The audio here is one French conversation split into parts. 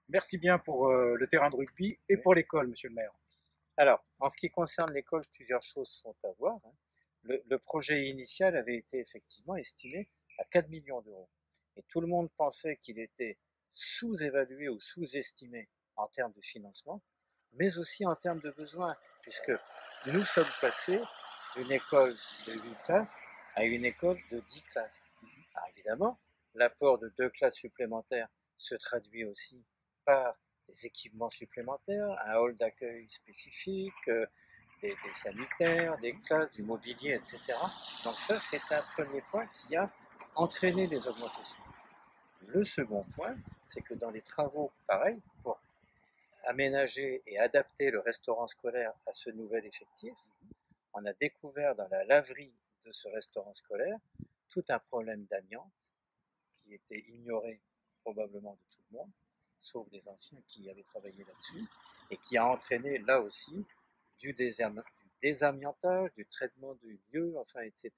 Merci bien pour le terrain de rugby et pour l'école, monsieur le maire. Alors, en ce qui concerne l'école, plusieurs choses sont à voir, hein. Le projet initial avait été effectivement estimé à 4 millions d'euros. Et tout le monde pensait qu'il était sous-évalué ou sous-estimé en termes de financement, mais aussi en termes de besoins, puisque nous sommes passés d'une école de 8 classes à une école de 10 classes. Alors évidemment, l'apport de 2 classes supplémentaires se traduit aussi par des équipements supplémentaires, un hall d'accueil spécifique, des sanitaires, des classes, du mobilier, etc. Donc ça, c'est un premier point qui a entraîné les augmentations. Le second point, c'est que dans les travaux, pareil, pour aménager et adapter le restaurant scolaire à ce nouvel effectif, on a découvert dans la laverie de ce restaurant scolaire tout un problème d'amiante qui était ignoré probablement de tout le monde, sauf des anciens qui avaient travaillé là-dessus, et qui a entraîné là aussi du désamiantage, du traitement du lieu, enfin, etc.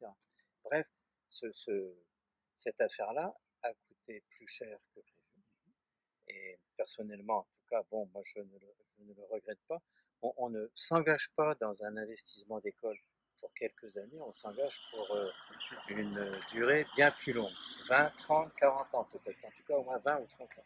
Bref, cette affaire-là a coûté plus cher que prévu. Et personnellement, en tout cas, bon, moi je ne le regrette pas. On ne s'engage pas dans un investissement d'école pour quelques années, on s'engage pour une durée bien plus longue, 20, 30, 40 ans peut-être, en tout cas au moins 20 ou 30 ans.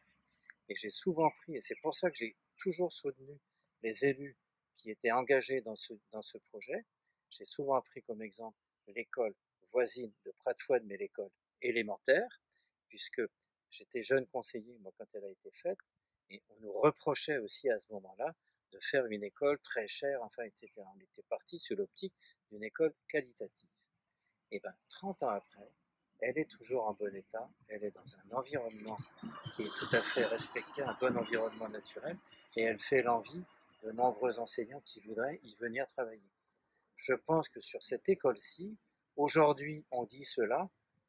Et j'ai souvent pris, et c'est pour ça que j'ai toujours soutenu les élus qui étaient engagés dans ce projet, j'ai souvent pris comme exemple l'école voisine de Pratfoued, mais l'école élémentaire, puisque j'étais jeune conseiller, moi, quand elle a été faite, et on nous reprochait aussi à ce moment-là de faire une école très chère, enfin, etc. On était parti sur l'optique d'une école qualitative. Et bien, 30 ans après, elle est toujours en bon état, elle est dans un environnement qui est tout à fait respecté, un bon environnement naturel, et elle fait l'envie de nombreux enseignants qui voudraient y venir travailler. Je pense que sur cette école-ci, aujourd'hui on dit cela,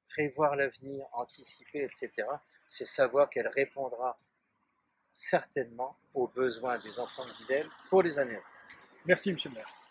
prévoir l'avenir, anticiper, etc., c'est savoir qu'elle répondra certainement aux besoins des enfants de Guidel pour les années à venir. Merci, monsieur le maire.